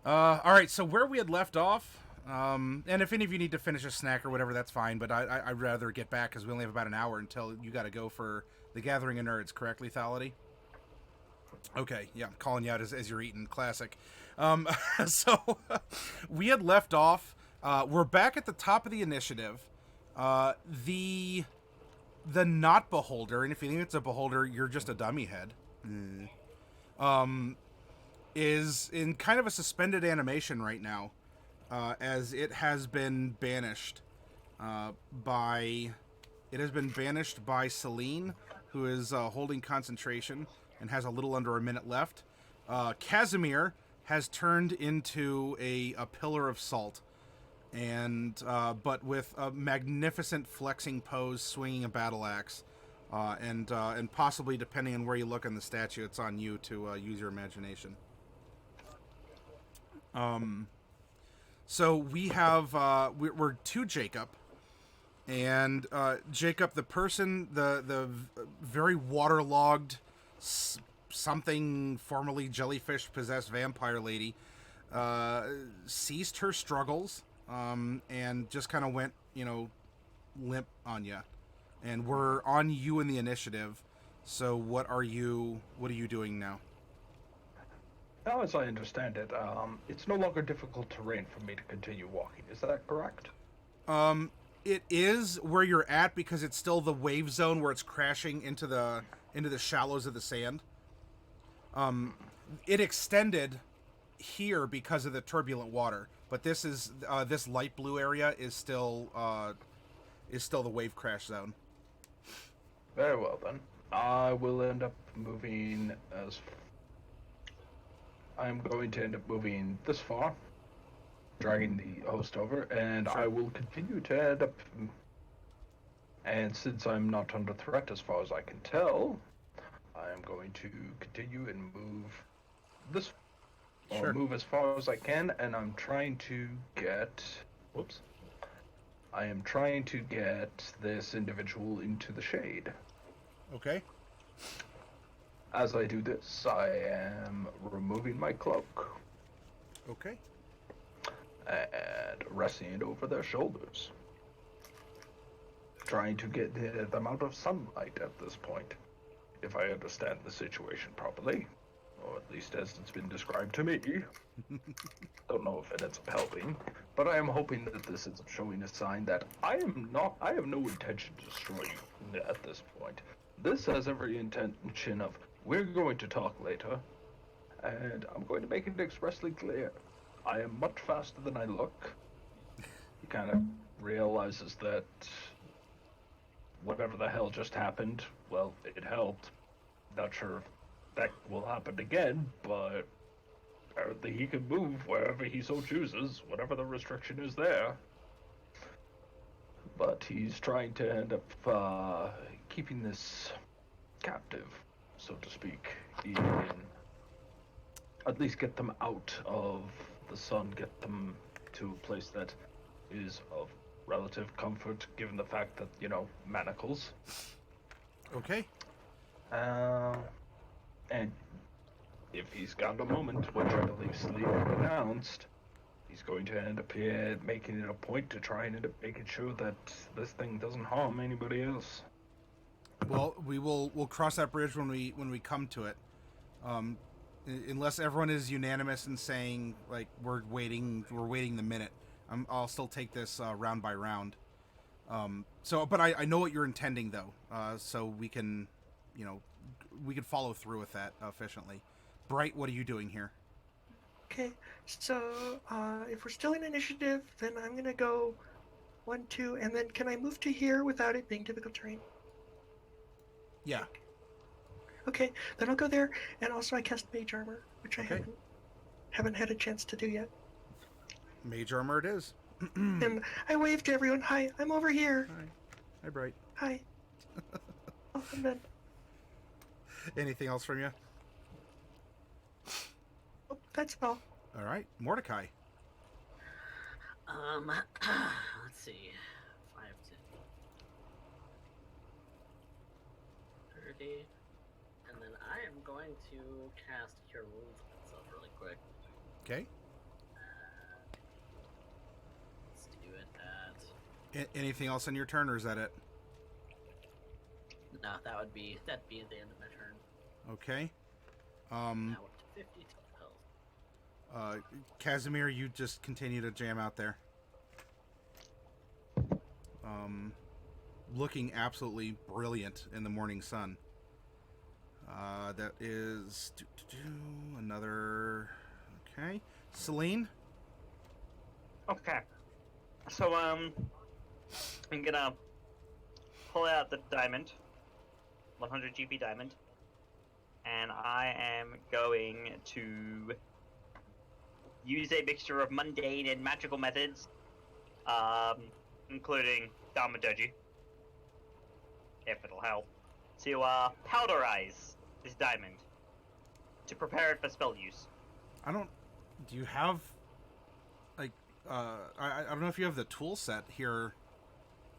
All right, so where we had left off, and if any of you need to finish a snack or whatever, that's fine. But I'd rather get back because we only have about an hour until you got to go for the Gathering of Nerds, correct, Lethality? Okay, yeah, I'm calling you out as you're eating. Classic. Um, so we had left off. We're back at the top of the initiative. The not beholder, and if you think it's a beholder, you're just a dummy head. Is in kind of a suspended animation right now, as it has been banished by Celine, who is holding concentration and has a little under a minute left. Casimir has turned into a pillar of salt, and but with a magnificent flexing pose, swinging a battle axe, and possibly, depending on where you look on the statue, it's on you to use your imagination. So we have we're to Jacob, and Jacob, the person, the very waterlogged something formerly jellyfish possessed vampire lady, ceased her struggles, and just kind of went, limp on you, and we're on you in the initiative. So what are you doing now? Now, as I understand it, it's no longer difficult terrain for me to continue walking. Is that correct? It is where you're at because it's still the wave zone where it's crashing into the shallows of the sand. It extended here because of the turbulent water, but this light blue area is still the wave crash zone. Very well then. I will end up moving as. I'm going to end up moving this far, dragging the host over, and I Sure. will continue to end up. And since I'm not under threat as far as I can tell, I am going to continue and move this, or Sure. move as far as I can, and I'm trying to get. Whoops. I am trying to get this individual into the shade. Okay. As I do this, I am removing my cloak Okay. and resting it over their shoulders, trying to get them out of sunlight at this point, if I understand the situation properly, or at least as it's been described to me. Don't know if it ends up helping, but I am hoping that this is showing a sign that I have no intention to destroy you at this point. This has every intention of, we're going to talk later, and I'm going to make it expressly clear. I am much faster than I look. He kind of realizes that whatever the hell just happened, well, it helped. Not sure if that will happen again, but apparently he can move wherever he so chooses, whatever the restriction is there. But he's trying to end up keeping this captive, so to speak, in at least get them out of the sun, get them to a place that is of relative comfort, given the fact that, manacles. Okay. Uh, and if he's got a moment, which I believe Sleep announced, he's going to end up here making it a point to try and end up making sure that this thing doesn't harm anybody else. Well, we'll cross that bridge when we come to it. Unless everyone is unanimous in saying like we're waiting the minute. I'll still take this round by round. But I know what you're intending though, so you know, we can follow through with that efficiently. Bright, what are you doing here? Okay, so if we're still in initiative, then I'm gonna go 1, 2, and then can I move to here without it being difficult terrain? Yeah. Okay, then I'll go there, and also I cast Mage Armor, which I Okay. haven't had a chance to do yet. Mage armor it is. And I wave to everyone, hi, I'm over here. Hi. Hi, Bright. Hi. Oh, I'm done. Anything else from you? Oh, that's all. All right, Mordecai. Let's see. 5 to 30. And then I am going to cast Cure Wounds on myself really quick. Okay. Anything else on your turn, or is that it? No, that'd be at the end of my turn. Okay. Now up to 50 health. Casimir, you just continue to jam out there. Looking absolutely brilliant in the morning sun. That is another. Okay, Celine. Okay. So I'm gonna pull out the diamond, 100 GP diamond, and I am going to use a mixture of mundane and magical methods, including thaumaturgy, if it'll help, to powderize this diamond to prepare it for spell use. Do you have like I don't know if you have the tool set here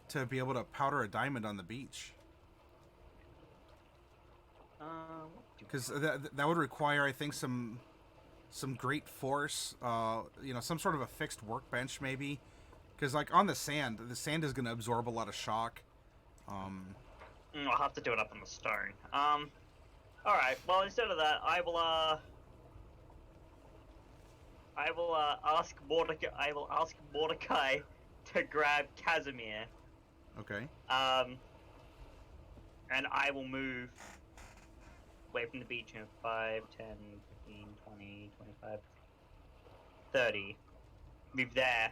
to be able to powder a diamond on the beach, because that would require, I think, some great force, some sort of a fixed workbench maybe, because like on the sand is going to absorb a lot of shock. I'll have to do it up on the stone. All right. Well, instead of that, I will ask Mordecai. I will ask Mordecai to grab Casimir. Okay. And I will move away from the beach in 5, 10, 15, 20, 25, 30. Move there.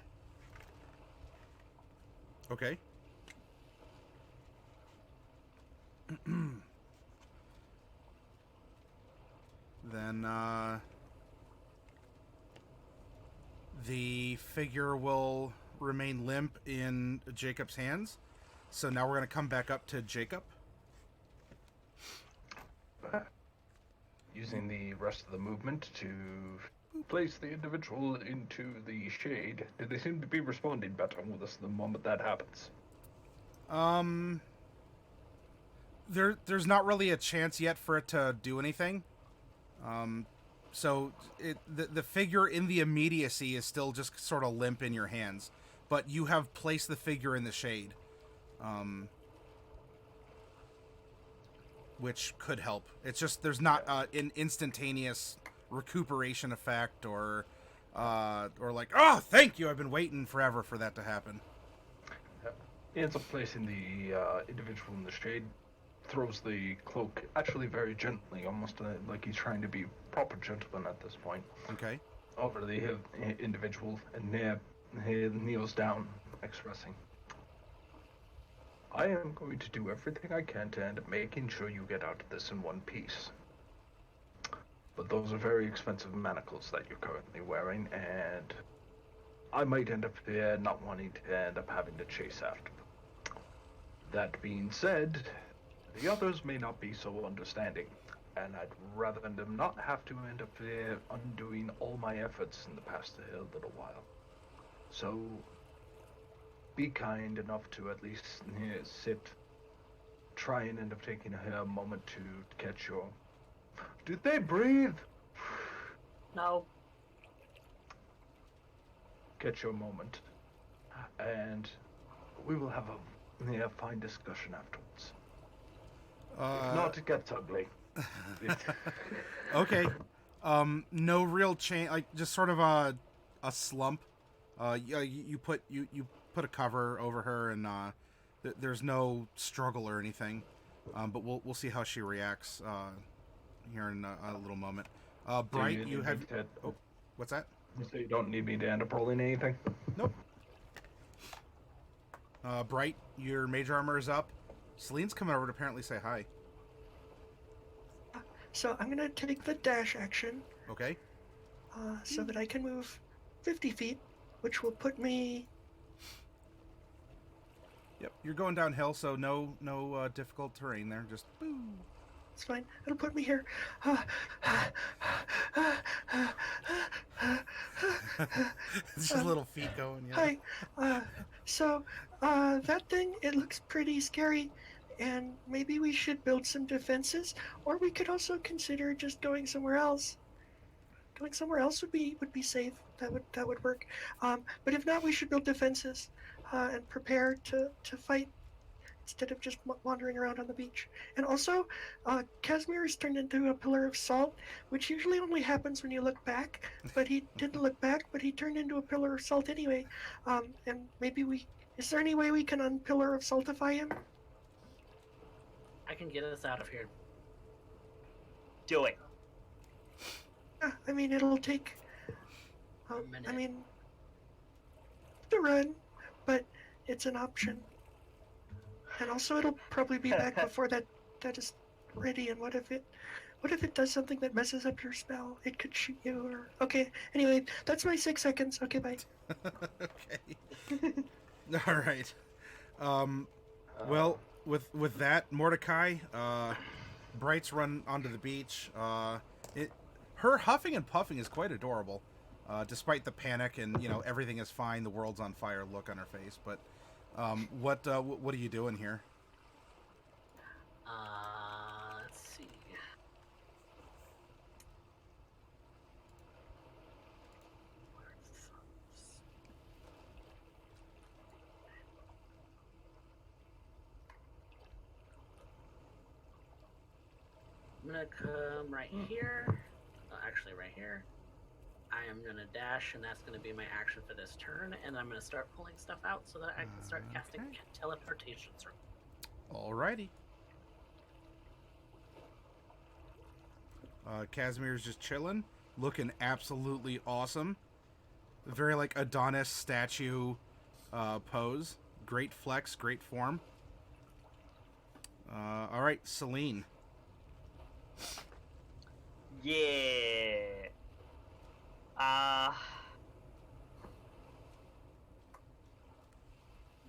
Okay. Then the figure will remain limp in Jacob's hands. So now we're going to come back up to Jacob. Using the rest of the movement to place the individual into the shade. Do they seem to be responding better with us the moment that happens? There's not really a chance yet for it to do anything. So the figure in the immediacy is still just sort of limp in your hands, but you have placed the figure in the shade, which could help. It's just there's not an instantaneous recuperation effect or like, oh, thank you, I've been waiting forever for that to happen. He ends up placing the individual in the shade, throws the cloak actually very gently, almost like he's trying to be proper gentleman at this point. Okay. Over the individual, and he kneels down, expressing, I am going to do everything I can to end up making sure you get out of this in one piece. But those are very expensive manacles that you're currently wearing, and I might end up not wanting to end up having to chase after them. That being said, the others may not be so understanding, and I'd rather them not have to end up undoing all my efforts in the past little while. So, be kind enough to at least sit, try and end up taking a moment to catch your... Did they breathe? No. Get your moment, and we will have a fine discussion afterwards. If not, it gets ugly. Okay. No real change, like just sort of a slump. You put a cover over her, and there's no struggle or anything. But we'll see how she reacts here in a little moment. Bright, you have. Oh, what's that? So you don't need me to end up rolling anything? Nope. Bright, your mage armor is up. Celine's coming over to apparently say hi. So I'm gonna take the dash action. Okay. So that I can move 50 feet, which will put me... Yep, you're going downhill, so no difficult terrain there. Just boo. It's fine. It'll put me here. It's just little feet going. Yeah. Hi. So that thing, it looks pretty scary, and maybe we should build some defenses, or we could also consider just going somewhere else. Going somewhere else would be safe. That would work. But if not, we should build defenses. and prepare to fight instead of just wandering around on the beach. And also, Casimir is turned into a pillar of salt, which usually only happens when you look back. But he didn't look back, but he turned into a pillar of salt anyway. And maybe is there any way we can unpillar of saltify him? I can get us out of here. Do it. Yeah, I mean, it'll take. A minute. I mean, to run, but it's an option. And also, it'll probably be back before that is ready. And what if it does something that messes up your spell? It could shoot you or... Okay, anyway, that's my 6 seconds. Okay, bye. Okay. All right. Well, with that, Mordecai, Bright's run onto the beach. Her huffing and puffing is quite adorable, despite the panic and everything is fine, the world's on fire look on her face. But what are you doing here? Let's see. I'm gonna come right here. Actually, right here. I am gonna dash, and that's gonna be my action for this turn. And I'm gonna start pulling stuff out so that I can start casting teleportation circle. Alrighty. Casimir's just chilling, looking absolutely awesome. Very like Adonis statue pose. Great flex, great form. All right, Celine. Yeah.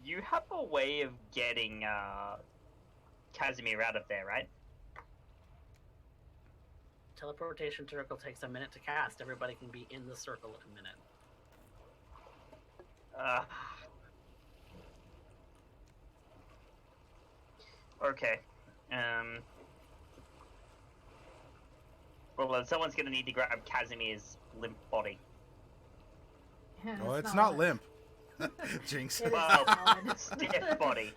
You have a way of getting Casimir out of there, right? Teleportation circle takes a minute to cast. Everybody can be in the circle in a minute. Okay. Well, then someone's gonna need to grab Casimir's limp body. Yeah, Oh, it's not limp. Jinx. It is Well, solid. stiff body.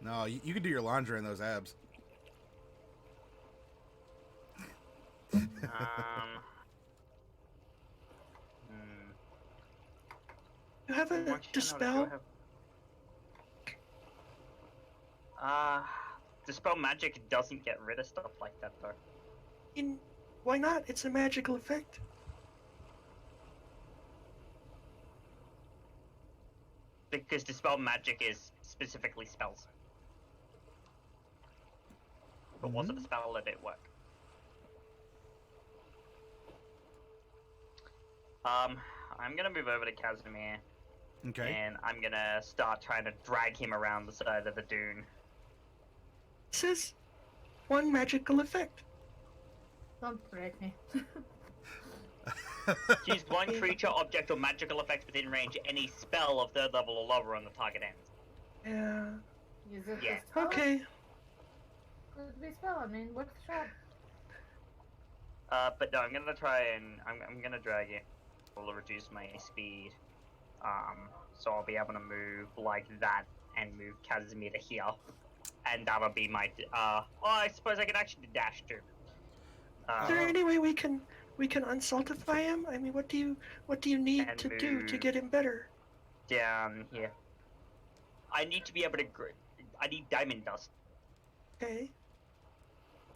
No, you can do your laundry in those abs. You have a dispel? Dispel magic doesn't get rid of stuff like that, though. Why not? It's a magical effect. Because dispel magic is specifically spells. But wasn't a spell, let it work. I'm gonna move over to Casimir. Okay. And I'm gonna start trying to drag him around the side of the dune. This is one magical effect. Don't break me. Choose one creature, object, or magical effect within range. Any spell of 3rd level or lower on the target ends. Yeah. Use it Yeah. as spell? Okay. Could be spell, I mean, worth a shot. But no, I'm gonna try and I'm gonna drag it. Will reduce my speed. So I'll be able to move like that and move Casimir to here, and that'll be my. Well, I suppose I can actually dash too. Is there any way we can unsaltify him? I mean, what do you need And to do to move. get him better? Down here. I need to be able to. I need diamond dust. Okay.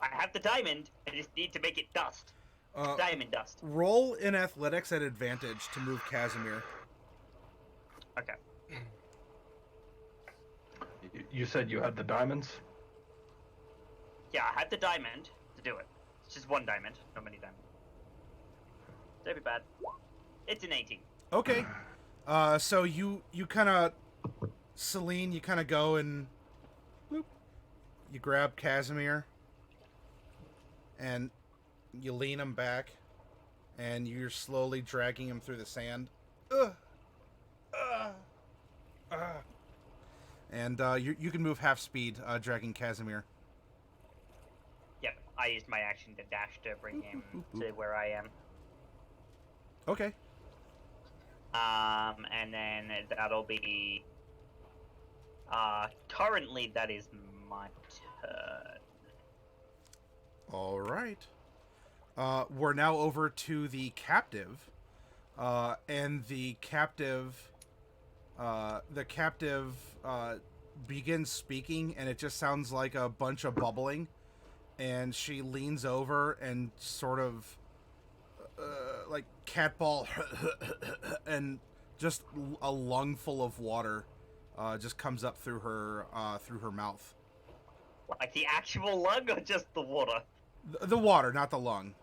I have the diamond. I just need to make it dust. Diamond dust. Roll in athletics at advantage to move Casimir. Okay. You said you had the diamonds? Yeah, I had the diamond to do it. It's just one diamond, not many diamonds. Don't be bad. It's an 18. Okay. So you kind of, Celine, you kind of go and bloop, you grab Casimir and you lean him back and you're slowly dragging him through the sand. And you can move half speed, dragging Casimir. Yep, I used my action to dash to bring him to where I am. Okay. And then that'll be. Currently, that is my turn. All right. We're now over to the captive, and the captive begins speaking, and it just sounds like a bunch of bubbling. And she leans over and sort of like catball, and just a lung full of water just comes up through her mouth. Like the actual lung or just the water? The water, not the lung.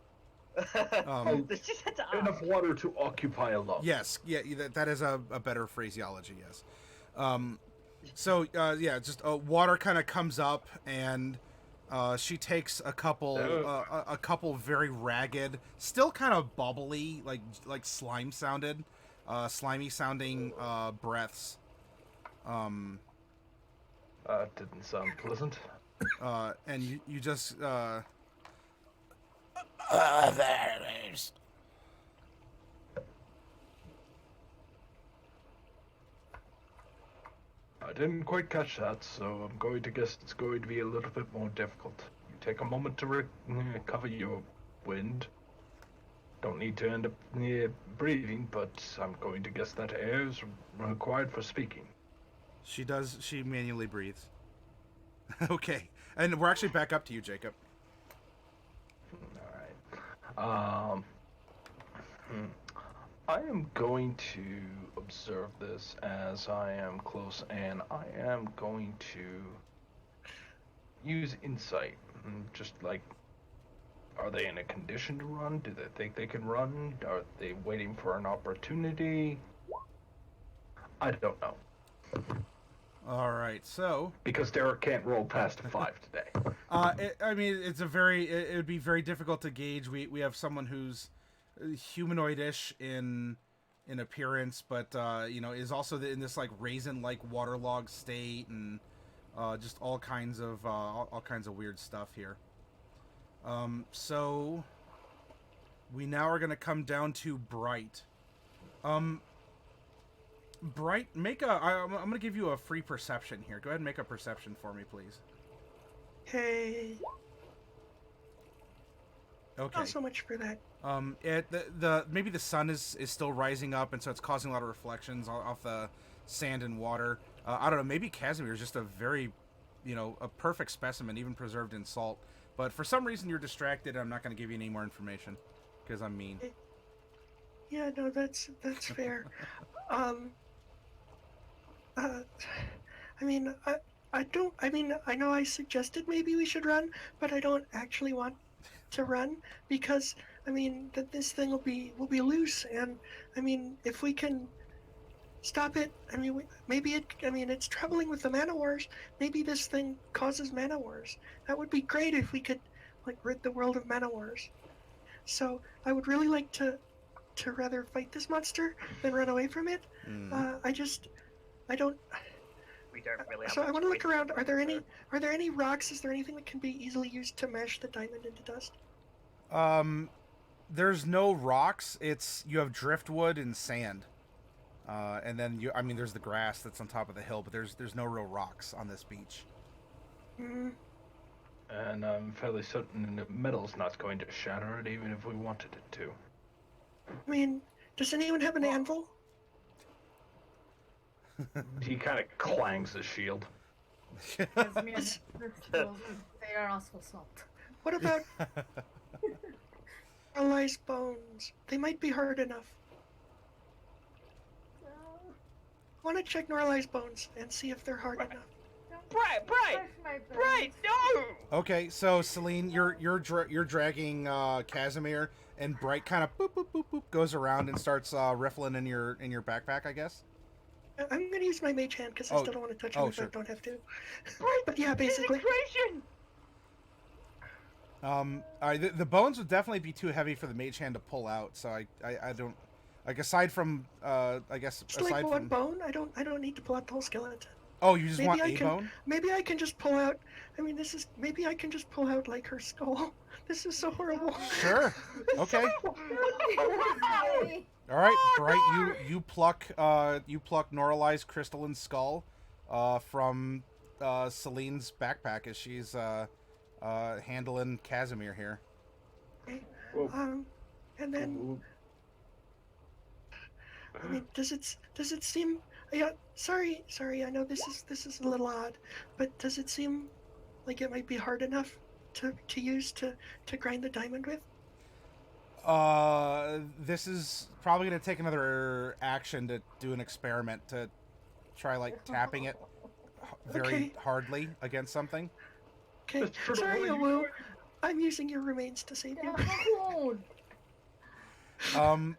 This just had to Enough water to occupy a lung. Yes, yeah, that is a better phraseology. Yes. Just water kind of comes up, and she takes a couple very ragged, still kind of bubbly, like slimy sounding breaths. Didn't sound pleasant. And you just there it is. I didn't quite catch that, so I'm going to guess it's going to be a little bit more difficult. You take a moment to recover your wind. Don't need to end up breathing, but I'm going to guess that air is required for speaking. She manually breathes. Okay. And we're actually back up to you, Jacob. Alright. I am going to observe this as I am close, and I am going to use insight. Just like, are they in a condition to run? Do they think they can run? Are they waiting for an opportunity? I don't know. All right, so Because Derek can't roll past a 5 today. it would be very difficult to gauge. We have someone who's humanoidish in appearance, but is also in this like raisin-like waterlogged state, and just all kinds of weird stuff here. So we now are going to come down to Bright. Bright, I'm going to give you a free perception here. Go ahead and make a perception for me, please. Hey. Okay. Not so much for that. Maybe the sun is still rising up, and so it's causing a lot of reflections off the sand and water. I don't know. Maybe Casimir is just a very, a perfect specimen, even preserved in salt. But for some reason you're distracted, and I'm not going to give you any more information because I'm mean. Yeah, no, that's fair. I know I suggested maybe we should run, but I don't actually want to run because that this thing will be loose, and if we can stop it, it's troubling with the mana wars. Maybe this thing causes mana wars. That would be great if we could rid the world of mana wars. So I would really like to rather fight this monster than run away from it. I don't. We don't really have So I want to look choice. around. Are there any rocks? Is there anything that can be easily used to mash the diamond into dust? There's no rocks. You have driftwood and sand. And then there's the grass that's on top of the hill, but there's no real rocks on this beach. Mm. And I'm fairly certain the metal's not going to shatter it, even if we wanted it to. Does anyone have an anvil? He kind of clangs his shield. They are also salt. What about Crystalize bones? They might be hard enough. I want to check Crystalize bones and see if they're hard enough. Bright, no! Okay, so Celine, you're dragging Casimir, and Bright kind of boop boop boop boop goes around and starts riffling in your backpack, I guess. I'm gonna use my mage hand because I still don't want to touch him if sure. I don't have to. But yeah, basically. The bones would definitely be too heavy for the mage hand to pull out, so I don't aside from Just like one bone. I don't need to pull out the whole skeleton. Oh, you just want a bone? Maybe I can just pull out. Maybe I can just pull out like her skull. This is so horrible. Sure. Okay. All right, Oh, Bright, no! you pluck Norali's crystalline skull from Celine's backpack as she's handling Casimir here. Okay. Well, And then w- I mean, does it seem? Yeah, sorry. I know this is a little odd, but does it seem like it might be hard enough to use to grind the diamond with? This is probably gonna take another action to do an experiment to try like tapping it very Okay. hardly against something. Okay. Mr. Turtle, Sorry, what are you Awu. doing? I'm using your remains to save you. Down. Um,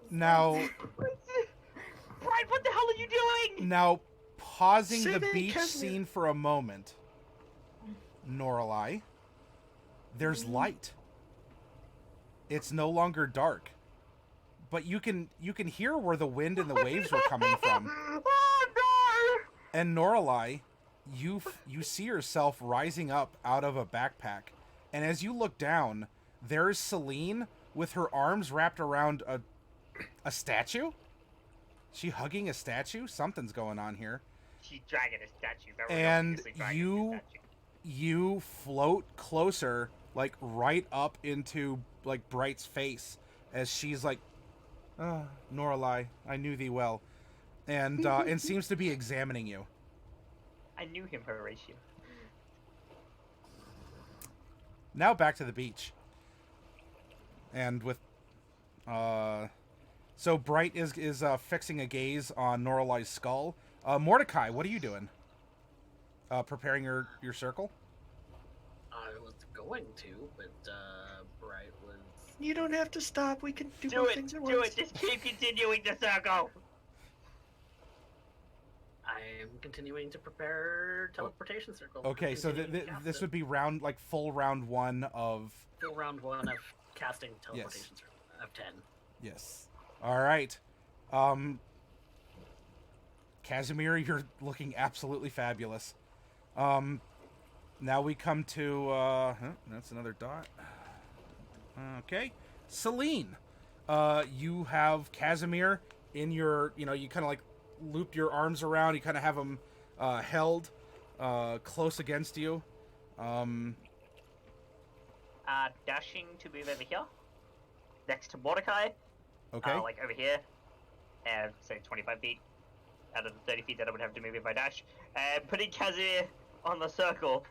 now Brian, what the hell are you doing? now pausing the Save it, beach Casimir. scene for a moment. Noralai, there's light. It's no longer dark, but you can hear where the wind and the waves were coming from. Oh And Noralai, you see yourself rising up out of a backpack, and as you look down, there's Celine with her arms wrapped around a statue. She hugging a statue. Something's going on here. She's dragging a statue. Very And obviously dragging you- a statue. You float closer, like right up into like Bright's face, as she's like, Noralai, I knew thee well, and seems to be examining you. I knew him, Horatio. Now back to the beach. And with so Bright is fixing a gaze on Noralai's skull. Mordecai, what are you doing? Preparing your circle? I was going to, but Bright was. You don't have to stop. We can do Do both it! things at Do once. it! Just keep continuing the circle! I am continuing to prepare teleportation circle. Okay, so Continuing to cast this it. would be full round one of... Full round one of casting teleportation circle of 10. Yes. All right. Casimir, you're looking absolutely fabulous. Now we come to that's another dot. Okay, Celine. You have Casimir in your, you kind of like looped your arms around. You kind of have him held close against you. Dashing to move over here. Next to Mordecai. Okay. Like over here. And say 25 feet out of the 30 feet that I would have to move if I dash. And putting Casimir on the circle.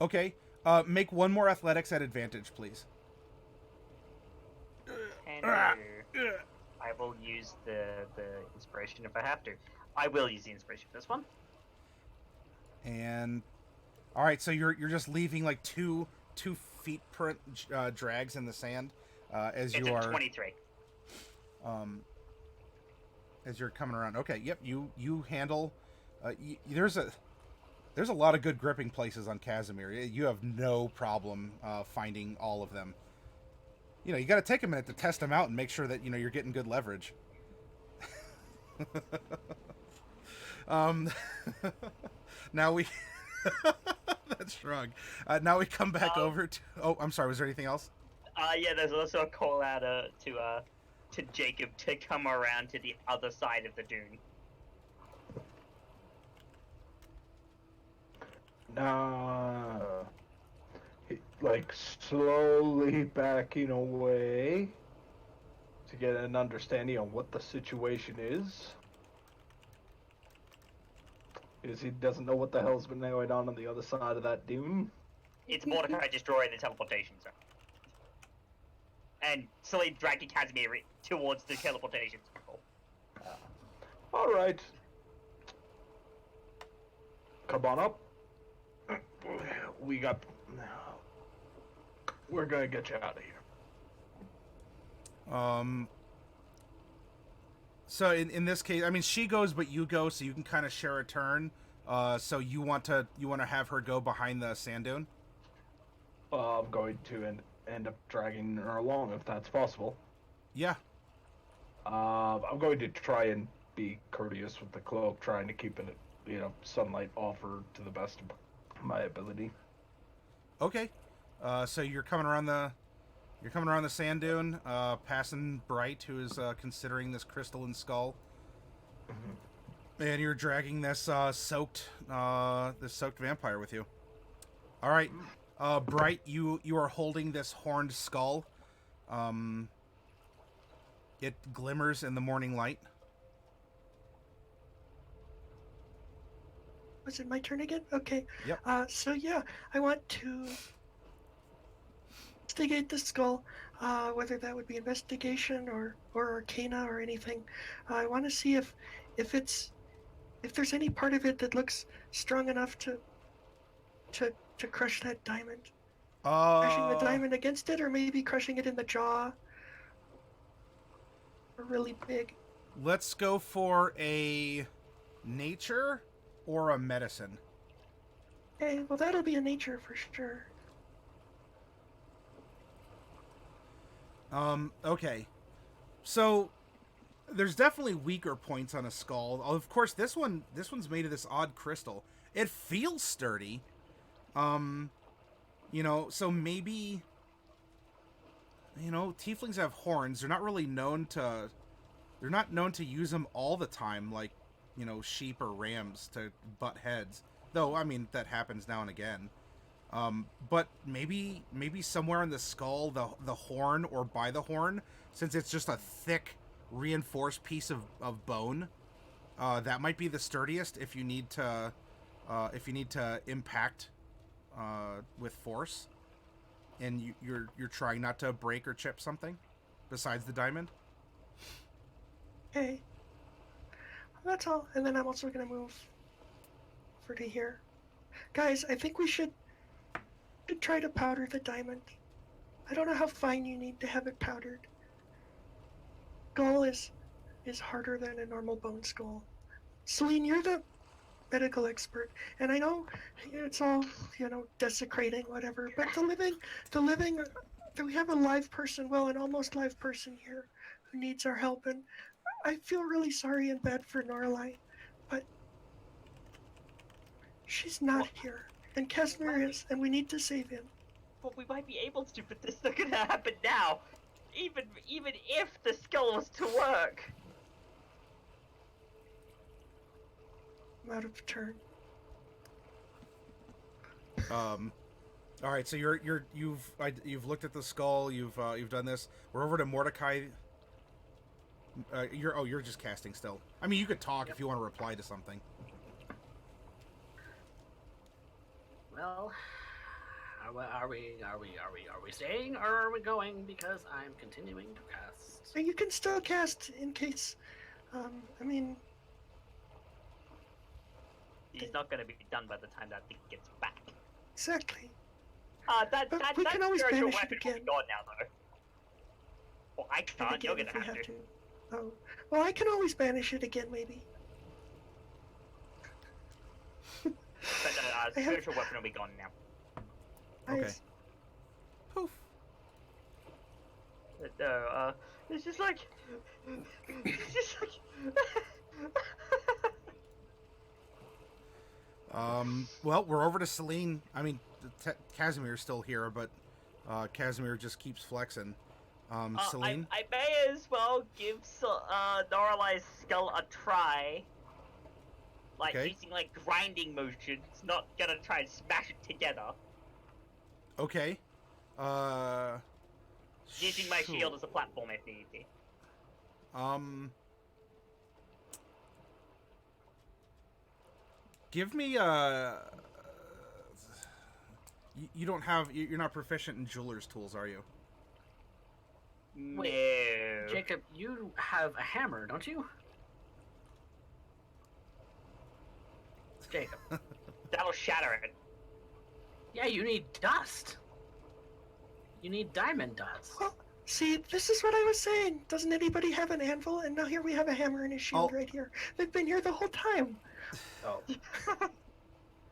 Okay. Make one more athletics at advantage, please. And I will use the inspiration if I have to. I will use the inspiration for this one. And all right, so you're just leaving like two feet print drags in the sand as It's you a are 23. As you're coming around. Okay, yep, you handle. There's a lot of good gripping places on Casimir. You have no problem finding all of them. You got to take a minute to test them out and make sure that you're getting good leverage. Now we that's strong. Now we come back over to. Oh, I'm sorry. Was there anything else? Yeah, there's also a call out to Jacob to come around to the other side of the dune. Nah. Like slowly backing away to get an understanding on what the situation is. Because he doesn't know what the hell's been going on the other side of that dune. It's Mordecai destroying the teleportation zone. And slowly dragging Casimir towards the teleportation circle. Alright. Come on up. We're gonna get you out of here. So in this case, I mean, she goes, but you go, so you can kind of share a turn. So you want to have her go behind the sand dune? I'm going to end up dragging her along if that's possible. Yeah. I'm going to try and be courteous with the cloak, trying to keep it, sunlight off her to the best of my ability. Okay. So you're coming around You're coming around the sand dune, passing Bright, who is considering this crystalline skull, and you're dragging this soaked vampire with you. All right, Bright, you are holding this horned skull. It glimmers in the morning light. Was it my turn again? Okay. Yep. So yeah, I want to investigate the skull, whether that would be investigation or arcana or anything. I want to see if there's any part of it that looks strong enough to crush that diamond. Crushing the diamond against it, or maybe crushing it in the jaw. Or really big. Let's go for a nature or a medicine. Okay, well that'll be a nature for sure. Okay. So there's definitely weaker points on a skull. Of course, this one's made of this odd crystal. It feels sturdy. So maybe, tieflings have horns. They're not known to use them all the time, like, sheep or rams to butt heads. Though, I mean, that happens now and again. But maybe somewhere in the skull, the horn or by the horn, since it's just a thick, reinforced piece of bone, that might be the sturdiest if you need to impact with force, and you're trying not to break or chip something besides the diamond. Okay. That's all. And then I'm also gonna move over to here. Guys, I think we should try to powder the diamond. I don't know how fine you need to have it powdered. Skull is harder than a normal bone skull. Celine, you're the medical expert, and I know it's all, desecrating, whatever, but the living, we have a live person, well, an almost live person here who needs our help, and I feel really sorry and bad for Norlai, but she's not here, and Casimir is, and we need to save him. Well, we might be able to, but this is not gonna happen now. Even if the skull was to work. I'm out of turn. All right, so you've looked at the skull. You've done this. We're over to Mordecai. You're just casting still. I mean, you could talk if you want to reply to something. Well, are we staying or are we going? Because I'm continuing to cast. So you can still cast in case. He's not gonna be done by the time that thing gets back. Exactly. That we can always spiritual banish it weapon will be again. gone now, though. Well, I can't. You're gonna have to. Oh, well, I can always banish it again, maybe. But the spiritual weapon will be gone now. Okay. Nice. Poof. No, it's just like. Well, we're over to Celine. I mean, Casimir's still here, but Casimir just keeps flexing. Celine? I may as well give Noralai's skull a try. Like, using, grinding motion. It's not gonna try and smash it together. Okay. Using my shield as a platform if need be. Give me you don't have. You're not proficient in jeweler's tools, are you? Wait, No. Jacob, you have a hammer, don't you? Jacob. That'll shatter it. Yeah, you need dust. You need diamond dust. Well, see, this is what I was saying. Doesn't anybody have an anvil? And now here we have a hammer and a shield right here. They've been here the whole time. Oh.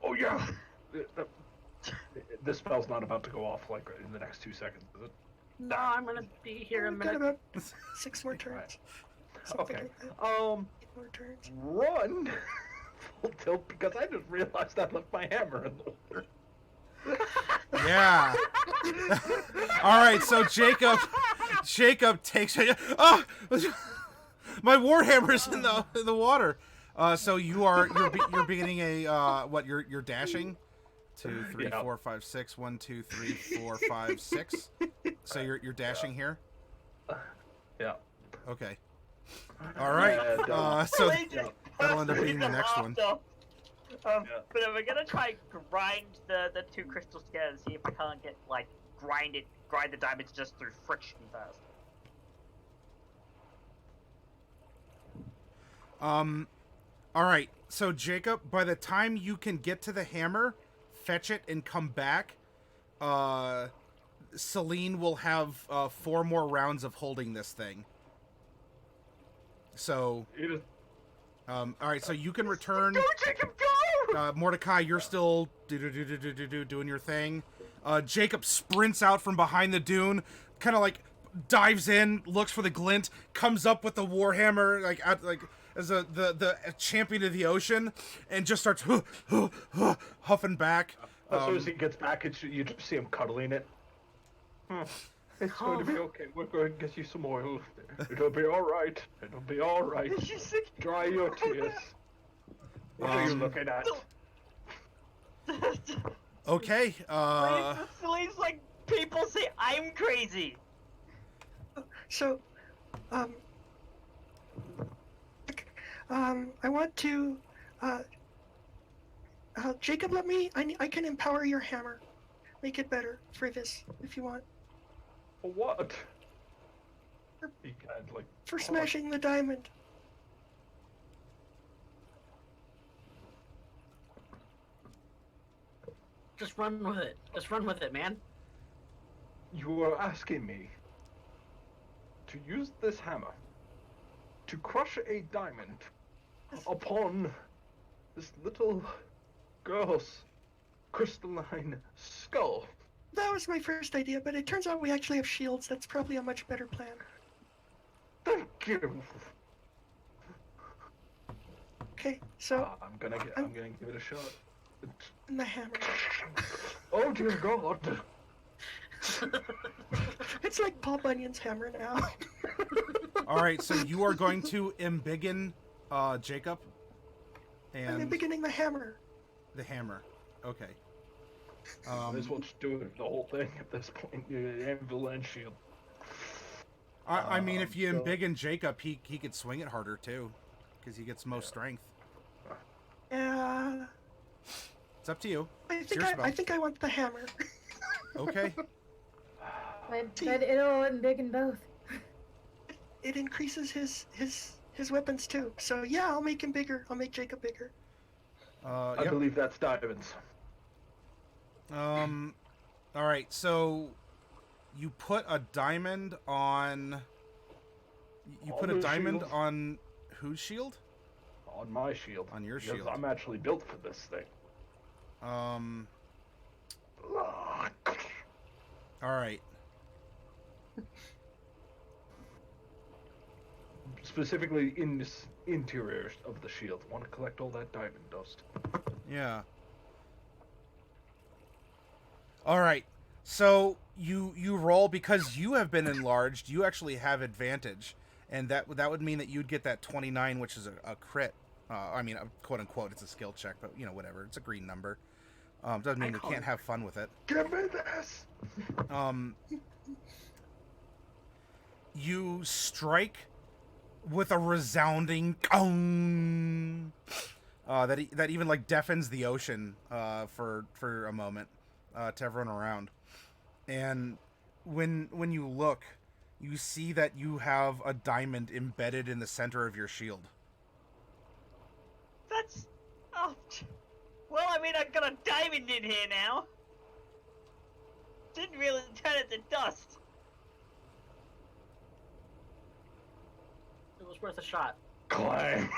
Oh yeah. This spell's not about to go off in the next 2 seconds, is it? No, I'm gonna be here a We've got minute. about 6 more turns. Okay. Like that. 8 more turns. Run full tilt because I just realized I left my hammer in the water. Yeah. All right, so Jacob takes it. Oh, my warhammer's in the water. So you're beginning a what? You're dashing. 2, 3, Yeah. 4, 5, 6. 1, 2, 3, 4, 5, 6. So you're dashing here. Yeah. Okay. All right. So Outrageous. that'll end up being the next one. But we're gonna try and grind the two crystals together and see if I can't get like grind the diamonds just through friction first. All right. So Jacob, by the time you can get to the hammer, fetch it, and come back, Celine will have 4 more rounds of holding this thing. So, all right. So you can return. Go, Jacob, go! Mordecai, you're still doing your thing. Jacob sprints out from behind the dune, kind of like dives in, looks for the glint, comes up with the warhammer, like as the champion of the ocean, and just starts huffing back. As soon as he gets back, you just see him cuddling it. It's going to be okay. We're going to get you some oil. It'll be all right. It'll be all right. Dry your tears. What are you looking at? Okay. Celine's like, people say I'm crazy. So, I want to, Jacob, I can empower your hammer. Make it better for this, if you want. For what? He kind of like For smashing the diamond. Just run with it. Just run with it, man. You are asking me to use this hammer to crush a diamond upon this little girl's crystalline skull. That was my first idea, but it turns out we actually have shields. That's probably a much better plan. Thank you. Okay, so I'm gonna give it a shot. the hammer. Oh dear God. It's like Paul Bunyan's hammer now. All right. So you are going to embiggen Jacob, I'm and beginning the hammer. the hammer. Okay. Might as well just do it, the whole thing at this point. Anvil and shield. I mean, if you so- embiggen Jacob, he could swing it harder too, because he gets most strength. Yeah. It's up to you. I It's your spell. think I want the hammer. Okay. But it'll embiggen both. It increases his weapons too. So yeah, I'll make him bigger. I'll make Jacob bigger. I Yep. believe that's diamonds. All right. So you put a diamond on. You put On a the diamond shield. on whose shield? On my shield. On your because shield. I'm actually built for this thing. All right. Specifically in this interior of the shield. Want to collect all that diamond dust. Yeah. All right. So you roll because you have been enlarged. You actually have advantage, and that would mean that you'd get that 29, which is a crit. I mean, quote unquote, it's a skill check, but you know, whatever. It's a green number. Doesn't mean you can't have fun with it. Give me this! You strike with a resounding gong that even like deafens the ocean for a moment to everyone around. And when you look, you see that you have a diamond embedded in the center of your shield. That's... Oh... Well, I mean, I've got a diamond in here now. Didn't really turn it to dust. It was worth a shot. Clang!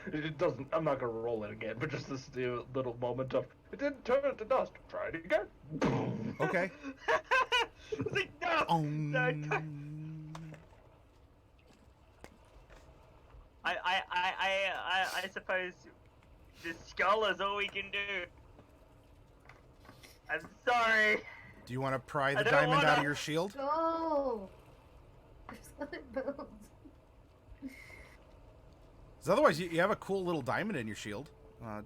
It doesn't... I'm not gonna roll it again, but just this little moment of... It didn't turn it to dust. Try it again. Boom. Okay. It's like, no! No, no. I suppose the skull is all we can do. I'm sorry. Do you want to pry the don't diamond out wanna. of your shield? Go! Just let it build. 'Cause otherwise, you have a cool little diamond in your shield.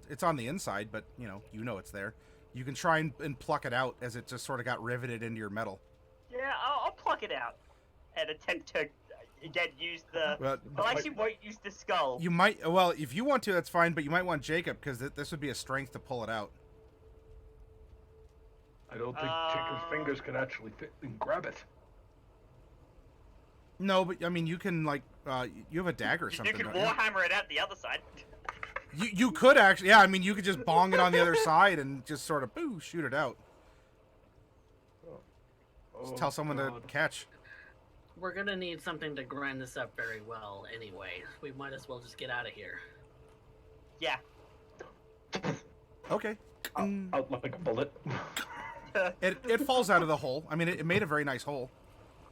It's on the inside, but you know it's there. You can try and pluck it out as it just sort of got riveted into your metal. Yeah, I'll pluck it out and attempt to again use the. Well, I actually won't use the skull. you might. Well, if you want to, that's fine. But you might want Jacob because this would be a strength to pull it out. I don't think Jacob's fingers can actually fit and grab it. No, but I mean, you can like you have a dagger or You something. can don't you? warhammer it out the other side. You could actually, yeah. I mean, you could just bong it on the other side and just sort of shoot it out. Just tell someone to catch. We're gonna need something to grind this up very well anyway. We might as well just get out of here. Yeah. Okay. Out like a bullet. It falls out of the hole. I mean, it made a very nice hole.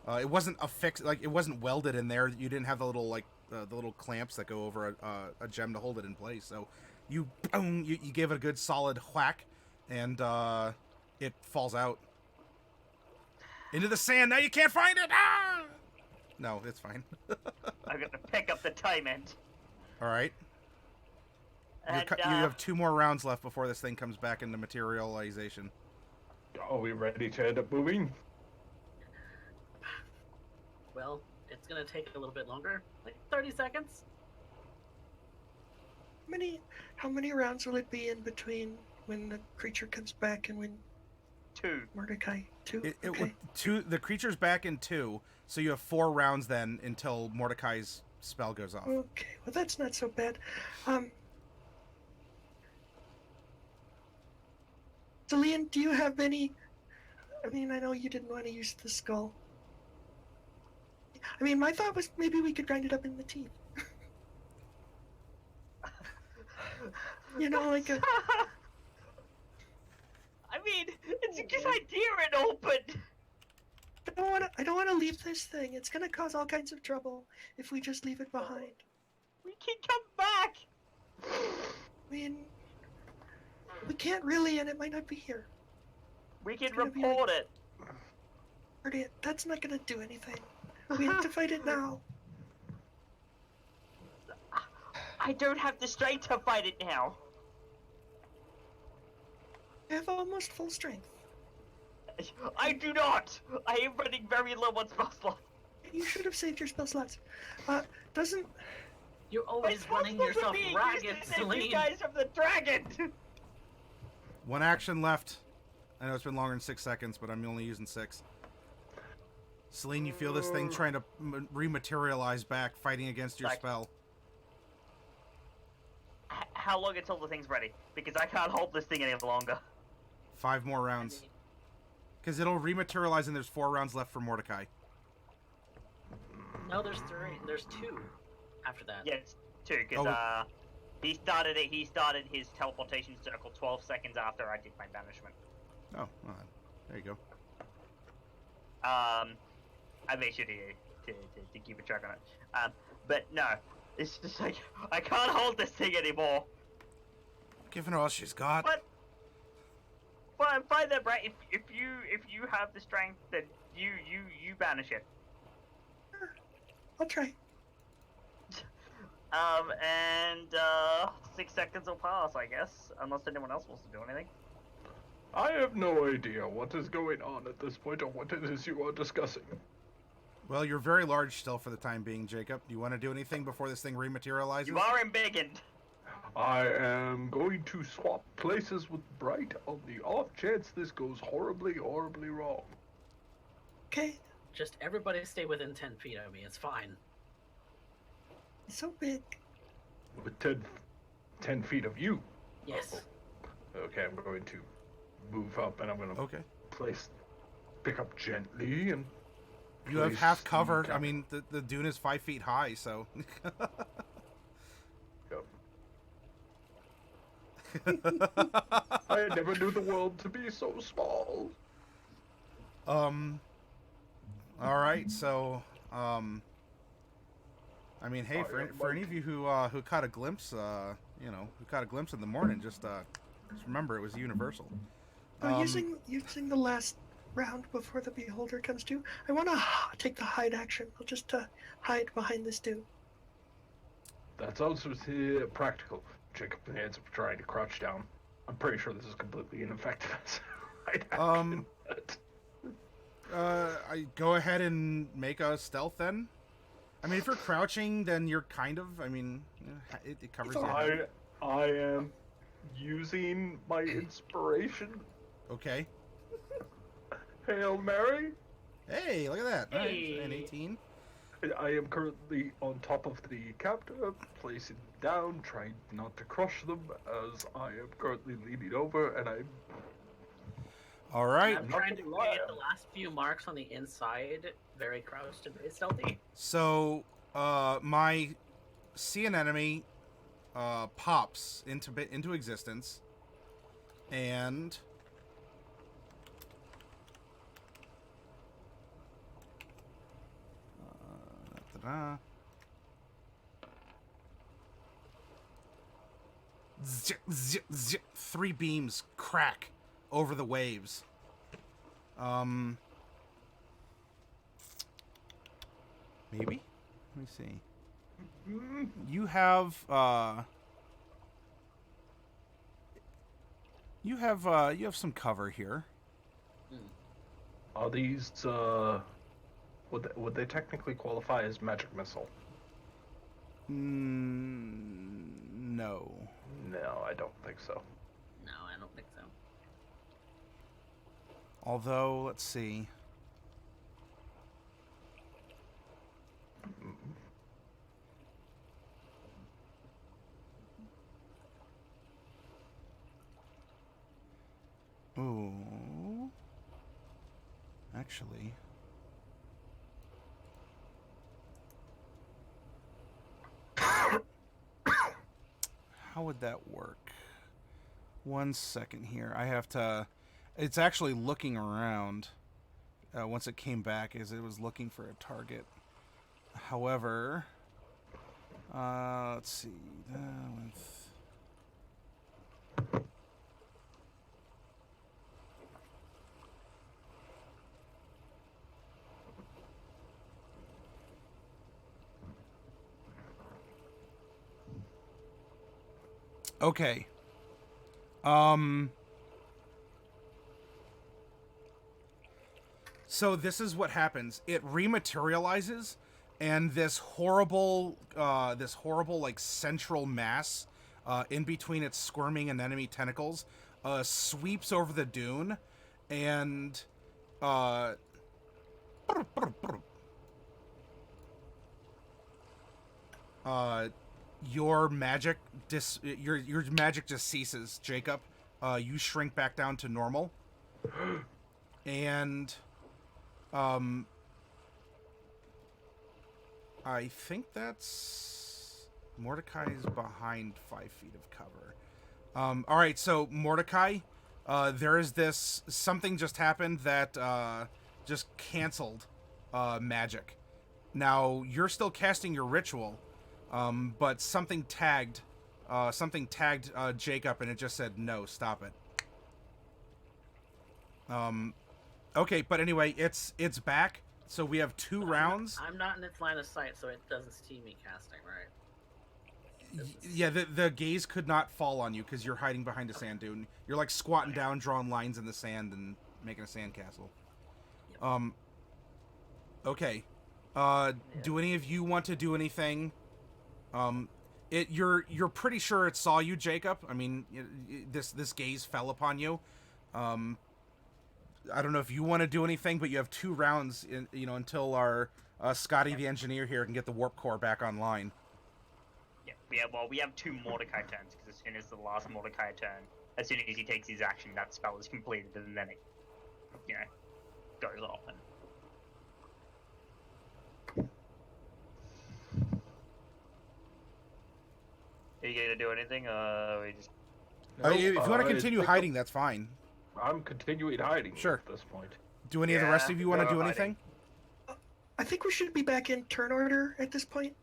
It wasn't affixed, like it wasn't welded in there. You didn't have the little the little clamps that go over a gem to hold it in place. So you gave it a good solid whack, and it falls out into the sand. Now you can't find it. Ah! No, it's fine. I'm gonna pick up the time end. All right. And, You have 2 more rounds left before this thing comes back into materialization. Are we ready to end up moving? Well, it's gonna take a little bit longer, like 30 seconds. How many rounds will it be in between when the creature comes back and when 2. Mordecai? 2? It Okay. would 2. The creature's back in 2, so you have 4 rounds then until Mordecai's spell goes off. Okay, well that's not so bad. Celine, do you have any? I mean, I know you didn't want to use the skull. I mean, my thought was maybe we could grind it up in the teeth. You know, like a. I mean, it's a good idea and all, but I don't want to leave this thing. It's gonna cause all kinds of trouble if we just leave it behind. we can come back. I mean, we can't really, and it might not be here. We can It's gonna be report it. That's not gonna do anything. We have to fight it now. I don't have the strength to fight it now. I have almost full strength. I do not. I am running very low on spell slots. You should have saved your spell slots. Doesn't. You're always running yourself ragged, You Celine. guys from the dragon. 1 action left. I know it's been longer than 6 seconds, but I'm only using 6. Celine, you feel this thing trying to rematerialize back, fighting against your spell. How long until the thing's ready? Because I can't hold this thing any longer. 5 more rounds. Because it'll rematerialize and there's 4 rounds left for Mordecai. No, there's 3. There's 2 after that. Yeah, it's 2, because he started his teleportation circle 12 seconds after I did my banishment. Oh, well, there you go. I made sure to keep a track on it. But no, it's just like I can't hold this thing anymore. Giving her all she's got. But I'm fine then, right? If you have the strength, then you banish it. I'll try. And 6 seconds will pass, I guess, unless anyone else wants to do anything. I have no idea what is going on at this point or what it is you are discussing. Well, you're very large still for the time being, Jacob. Do you want to do anything before this thing rematerializes? You are embiggened. I am going to swap places with Bright on the off chance this goes horribly, horribly wrong. Okay. Just everybody stay within 10 feet of me. It's fine. It's so big. With 10 feet of you. Yes. Okay, I'm going to move up and I'm going to pick up gently and... You have half cover. Okay. I mean, the dune is 5 feet high, so... I never knew the world to be so small. Alright, so... I mean, hey, for any of you who caught a glimpse, who caught a glimpse in the morning, just remember it was universal. So using the last round before the beholder comes to, I want to take the hide action. I'll just hide behind this dude. That's also practical. Jacob ends up trying to crouch down. I'm pretty sure this is completely ineffective as hide action. But... I go ahead and make a stealth then. I mean, if you're crouching, then you're kind of. I mean, it covers your head. I am using my inspiration. Okay. Hail Mary. Hey, look at that. Hey. Nice. An 18. I am currently on top of the captive, placing them down, trying not to crush them, as I am currently leaning over, and I'm... All right. I'm trying to create the last few marks on the inside, very crouched and very stealthy. So, my see an enemy pops into existence, and three beams crack over the waves. Maybe? Let me see. You have some cover here. Are these, would they technically qualify as magic missile? No. No, I don't think so. No, I don't think so. Although, let's see. Ooh. Actually. How would that work? 1 second here. I have to... It's actually looking around. Once it came back, as it was looking for a target. However... let's see. Okay. So this is what happens. It rematerializes, and this horrible like central mass in between its squirming and enemy tentacles sweeps over the dune, and your magic your magic just ceases, Jacob. You shrink back down to normal, and I think that's Mordecai's behind 5 feet of cover. All right, so Mordecai, there is this something just happened that just canceled magic. Now you're still casting your ritual. But something tagged Jacob, and it just said, no, stop it. Okay, but anyway, it's back, so we have 2 rounds. I'm not in its line of sight, so it doesn't see me casting, right? Yeah, the gaze could not fall on you, because you're hiding behind a sand dune. You're like squatting down, drawing lines in the sand, and making a sandcastle. Yep. Okay. Do any of you want to do anything? You're pretty sure it saw you, Jacob. I mean, this gaze fell upon you. I don't know if you want to do anything, but you have 2 rounds until our Scotty the engineer here can get the warp core back online. Yeah, we have 2 Mordecai turns, because as soon as the last Mordecai turn, as soon as he takes his action, that spell is completed, and then it, goes off. And... Are you gonna do anything, we just... If you want to continue hiding, that's fine. I'm continuing hiding Sure. at this point. Do any of the rest of you want to do hiding. anything? I think we should be back in turn order at this point.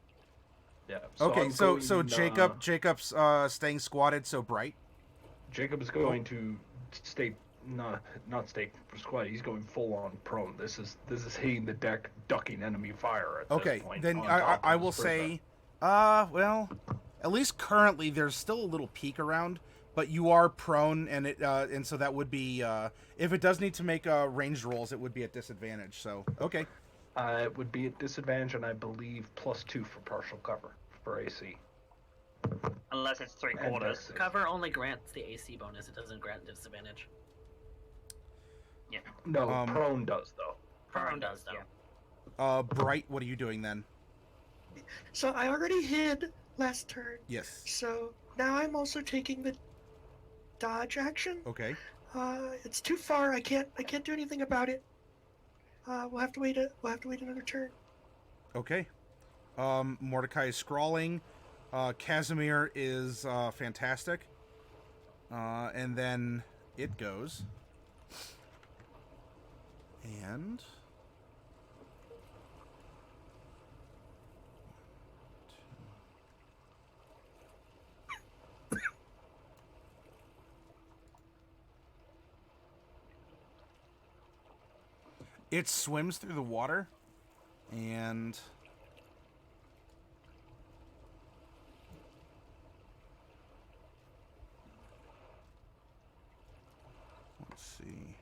Yeah. Okay, I'm so going, Jacob's staying squatted, so bright. Jacob is going to stay not stay squat. He's going full on prone. This is hitting the deck, ducking enemy fire at Okay, this point. then on I top I of will his person. say, well, at least currently there's still a little peak around, but you are prone, and so that would be if it does need to make ranged rolls, it would be at disadvantage. So okay, It would be at disadvantage, and I believe +2 for partial cover for AC. Unless it's three And quarters. dex. Cover only grants the AC bonus. It doesn't grant disadvantage. Yeah. No, Um, prone does though. Prone does though. Yeah. Bright, what are you doing then? So I already hid last turn. Yes. So now I'm also taking the dodge action. Okay. It's too far. I can't do anything about it. We'll have to wait another turn. Okay. Mordecai is scrawling. Casimir is fantastic. And then it goes. And it swims through the water and let's see.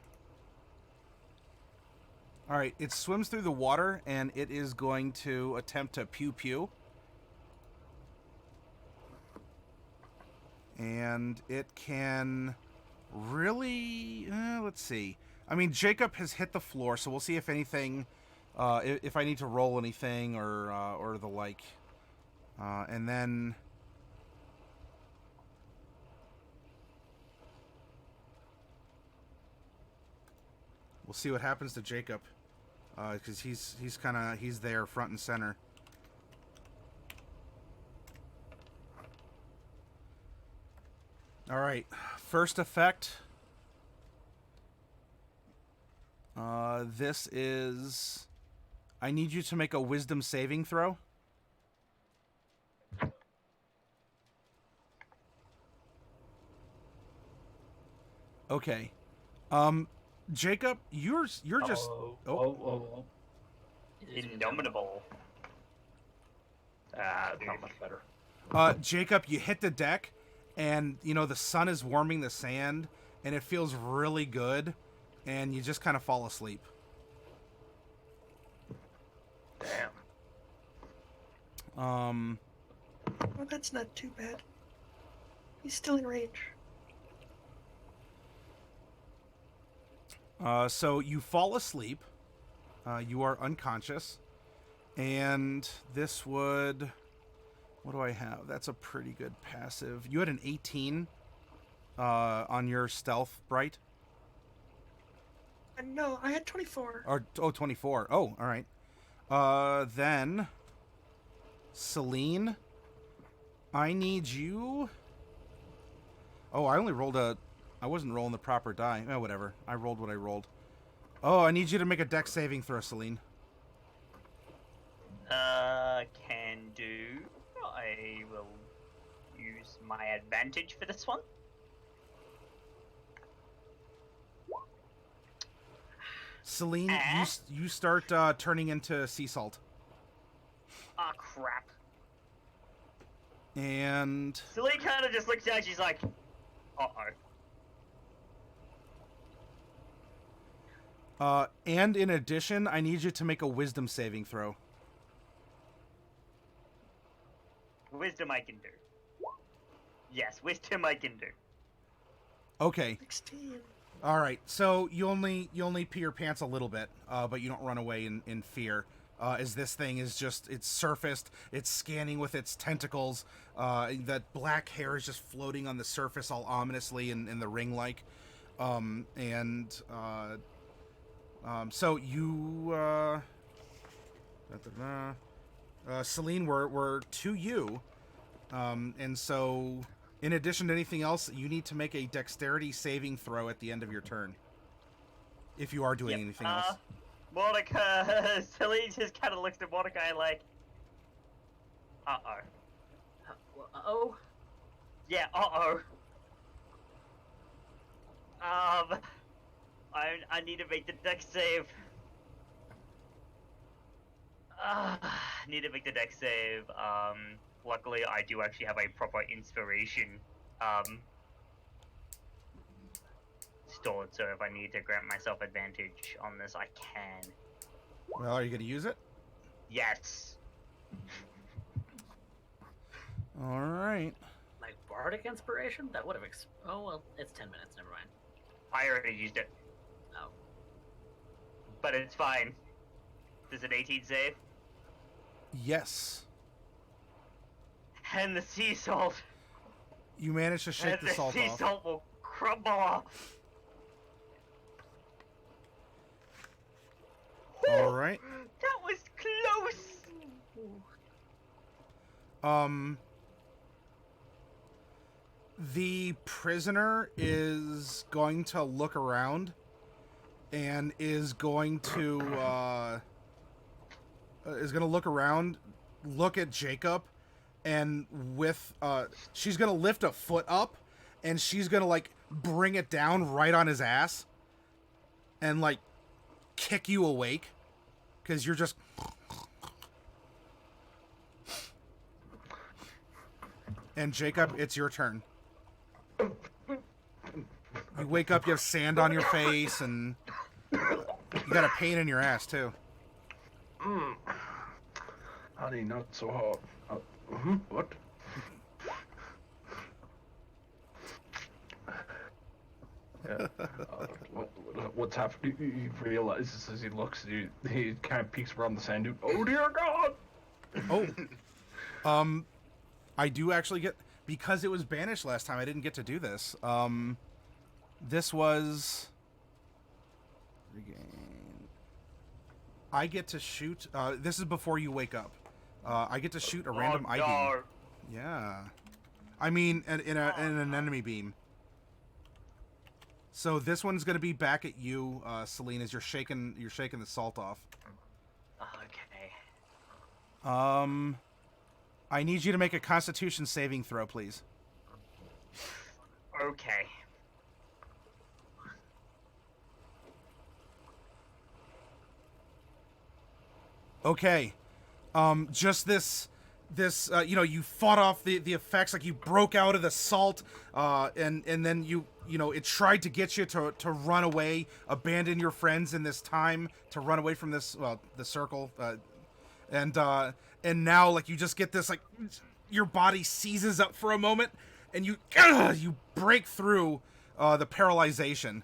All right, it swims through the water and it is going to attempt to pew pew. And it can really, let's see. I mean, Jacob has hit the floor, so we'll see if anything, if I need to roll anything or the like. And then we'll see what happens to Jacob, because he's there front and center. All right, first effect. This is... I need you to make a wisdom saving throw. Okay. Jacob, you're just... Oh. Indomitable. Not much better. Jacob, you hit the deck, and, you know, the sun is warming the sand, and it feels really good, and you just kind of fall asleep. Damn. Well, that's not too bad. He's still in range. So you fall asleep. You are unconscious. And this would... What do I have? That's a pretty good passive. You had an 18 on your stealth, Bright? No, I had 24. Or 24. Oh, all right. Then... Celine, I need you... Oh, I only rolled a... I wasn't rolling the proper die. Oh, whatever. I rolled what I rolled. Oh, I need you to make a dex saving throw, Celine. Can do. I will use my advantage for this one. Celine, you start turning into sea salt. Ah, crap. And... Celine kind of just looks down, she's like, uh-oh. And in addition, I need you to make a wisdom saving throw. Wisdom I can do. Yes, wisdom I can do. Okay. 16. All right. So you only pee your pants a little bit, but you don't run away in fear. As this thing is just, it's surfaced, it's scanning with its tentacles. That black hair is just floating on the surface all ominously in the ring-like. So you, Celine, we're to you. And so, in addition to anything else, you need to make a dexterity saving throw at the end of your turn. If you are doing anything else. Mordecai, Celine just kind of looks at Mordecai like, uh-oh. Uh-oh? Yeah, uh-oh. I need to make the deck save. Need to make the deck save. Luckily I do actually have a proper inspiration stored, so if I need to grant myself advantage on this, I can. Well, are you going to use it? Yes. All right. Like bardic inspiration? That would have. Oh well, it's 10 minutes. Never mind. I already used it. Oh. But it's fine. Does an 18 save? Yes. And the sea salt. You managed to shake And the salt sea off. salt will crumble off. All right. That was close. The prisoner is going to look around and is going to look around, look at Jacob, and with she's gonna lift a foot up and she's gonna like bring it down right on his ass and like kick you awake because you're just and Jacob, it's your turn. You wake up, you have sand on your face, and you got a pain in your ass, too. Honey, not so hot. What? Yeah. What's happening? He realizes as he looks, he kind of peeks around the sand dune. Oh, dear God! Oh. I do actually get... Because it was banished last time, I didn't get to do this. This was... I get to shoot... this is before you wake up. I get to shoot a random eye beam. Yeah. I mean, in an enemy beam. So this one's going to be back at you, Celine, as you're shaking the salt off. Okay. I need you to make a Constitution saving throw, please. Okay. Okay. Just this, you fought off the effects, like you broke out of the salt, and then it tried to get you to run away, abandon your friends in this time, to run away from this, the circle, and now, like, you just get this, like, your body seizes up for a moment, and you break through the paralyzation.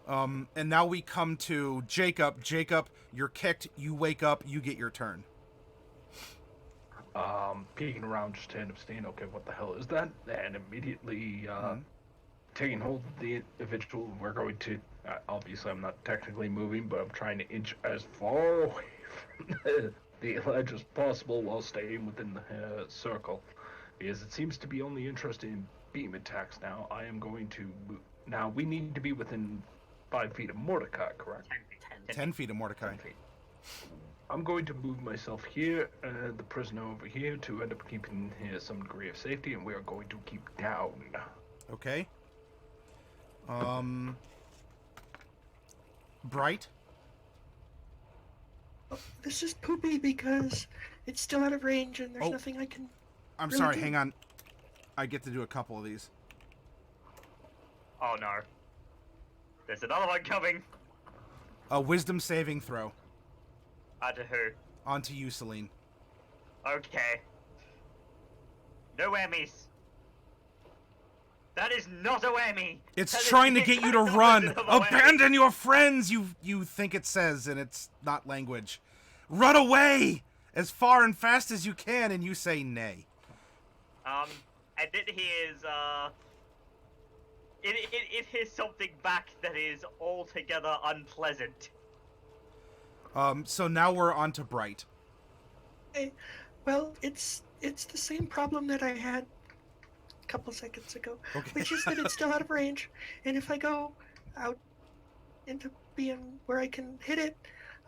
And now we come to Jacob. Jacob, you're kicked, you wake up, you get your turn. Peeking around just to understand, okay, what the hell is that? And immediately, taking hold of the individual, we're going to, obviously I'm not technically moving, but I'm trying to inch as far away from the ledge as possible while staying within the circle. Because it seems to be only interested in beam attacks now. I am going to now we need to be within 5 feet of Mordecai, correct? 10 feet of Mordecai. 10 feet. I'm going to move myself here, the prisoner over here, to end up keeping here some degree of safety, and we are going to keep down. Okay. Bright? This is poopy because it's still out of range and there's nothing I can... I'm really sorry, do. hang on. I get to do a couple of these. Oh no. There's another one coming. A wisdom saving throw. To who? Onto you, Celine. Okay. No whammies. That is not a whammy. It's That is trying to the get you to exact run. opposite of a whammy. Abandon your friends, you think it says, and it's not language. Run away as far and fast as you can, and you say nay. And it hears, it hears something back that is altogether unpleasant. So now we're on to Bright. Well, it's the same problem that I had a couple seconds ago, Okay. which is that it's still out of range, and if I go out into being where I can hit it,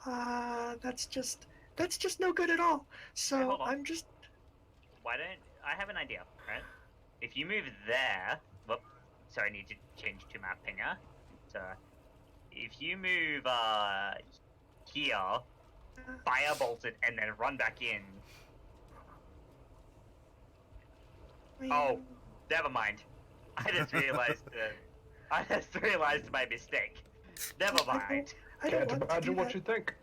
that's just no good at all. So hold on. I'm just... Why don't I have an idea, right? If you move there, whoop, sorry, I need to change to map pinger. So if you move here, firebolt it, and then run back in. Oh, never mind. I just realized my mistake. Never mind. I don't Can't want to do imagine what that. you think.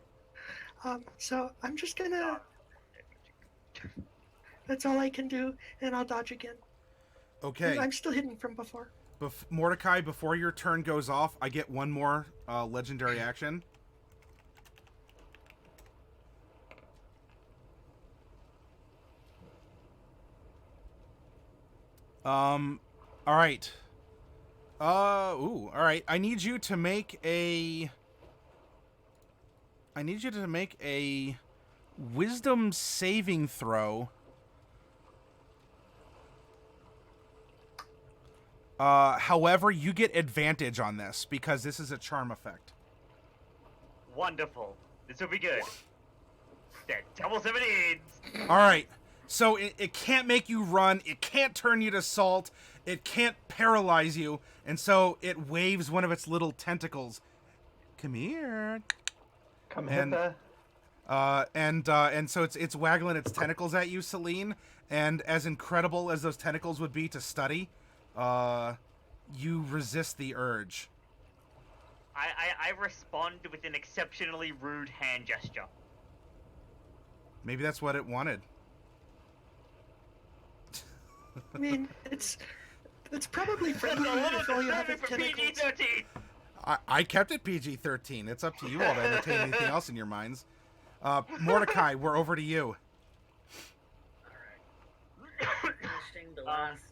So I'm just gonna. That's all I can do, and I'll dodge again. Okay. I'm still hidden from before. Mordecai, before your turn goes off, I get one more legendary action. All right. All right. I need you to make a wisdom saving throw. However, you get advantage on this because this is a charm effect. Wonderful. This will be good. That double 17s. All right. So it can't make you run. It can't turn you to salt. It can't paralyze you. And so it waves one of its little tentacles. Come here. Come And- hither. And so it's waggling its tentacles at you, Celine. And as incredible as those tentacles would be to study, you resist the urge. I respond with an exceptionally rude hand gesture. Maybe that's what it wanted. I mean, it's probably friendly if all you have is for tentacles. PG-13. I kept it PG-13. It's up to you all to entertain anything else in your minds. Mordecai, we're over to you. Alright. Finishing the last.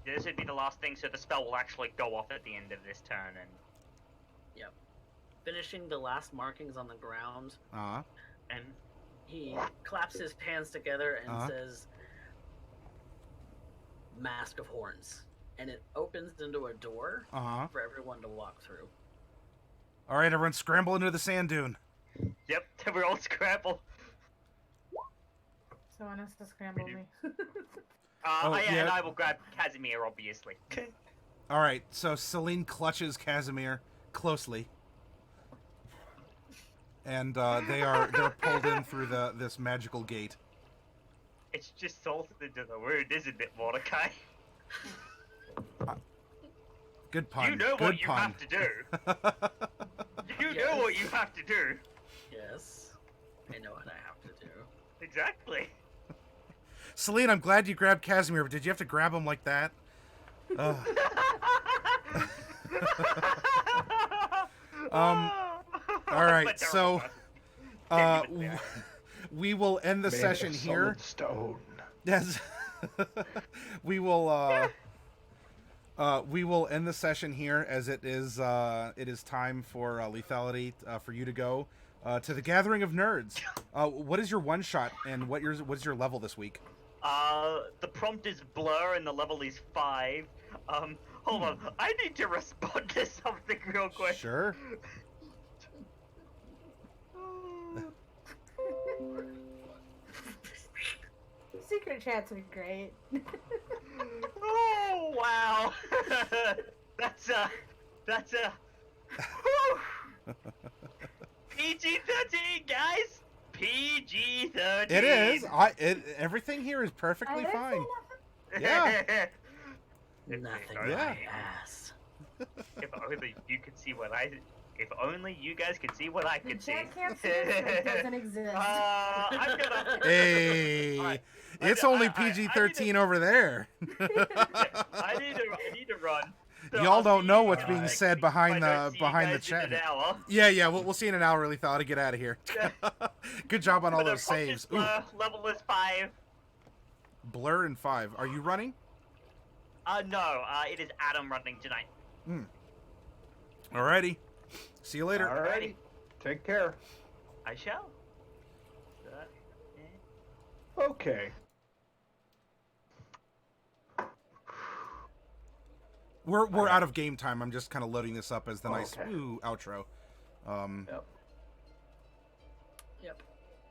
This would be the last thing, so the spell will actually go off at the end of this turn, and Yep. Finishing the last markings on the ground, and he claps his hands together and Uh-huh. says, Mask of Horns. And it opens into a door Uh-huh. for everyone to walk through. All right, everyone, scramble into the sand dune. yep, we're all scramble. Someone has to scramble me. And I will grab Casimir, obviously. Okay. All right, so Celine clutches Casimir closely, and they're pulled in through this magical gate. It's just salted into the wound, isn't it, Mordecai? Good pun. You know Good what you pun. have to do. You know what you have to do. Yes. I know what I have to do. Exactly. Celine, I'm glad you grabbed Casimir, but did you have to grab him like that? Ugh. All right, But so Can't even bear. we will end the Made session of here. solid stone. Yes. we will end the session here as it is time for lethality for you to go to the Gathering of Nerds. What is your one shot and what's your level this week? The prompt is blur and the level is 5. Hold on. I need to respond to something real quick. Sure. Secret chats would be great. Oh wow. that's a PG-13, guys. PG-13. It is. Everything here is perfectly I didn't say fine. nothing. Yeah. Nothing Yeah. my ass. If only you could see what I. If only you guys could see what I The could see. chat can't see it, so it doesn't exist. I'm gonna. Hey, Alright. it's I- only I- I- PG-13 over there. I need to run. So Y'all I'll don't see know you what's guys. being said If behind I don't the see you behind the guys in chat. an hour. Yeah, we'll see you in an hour, really thought to get out of here. Good job on all But the those prompt saves. is, Ooh, level is 5. Blur and 5. Are you running? No, it is Adam running tonight. Alrighty. See you later. Alrighty. Take care. I shall. Okay. We're out of game time. I'm just kind of loading this up as the nice Okay. outro. Yep. Yep.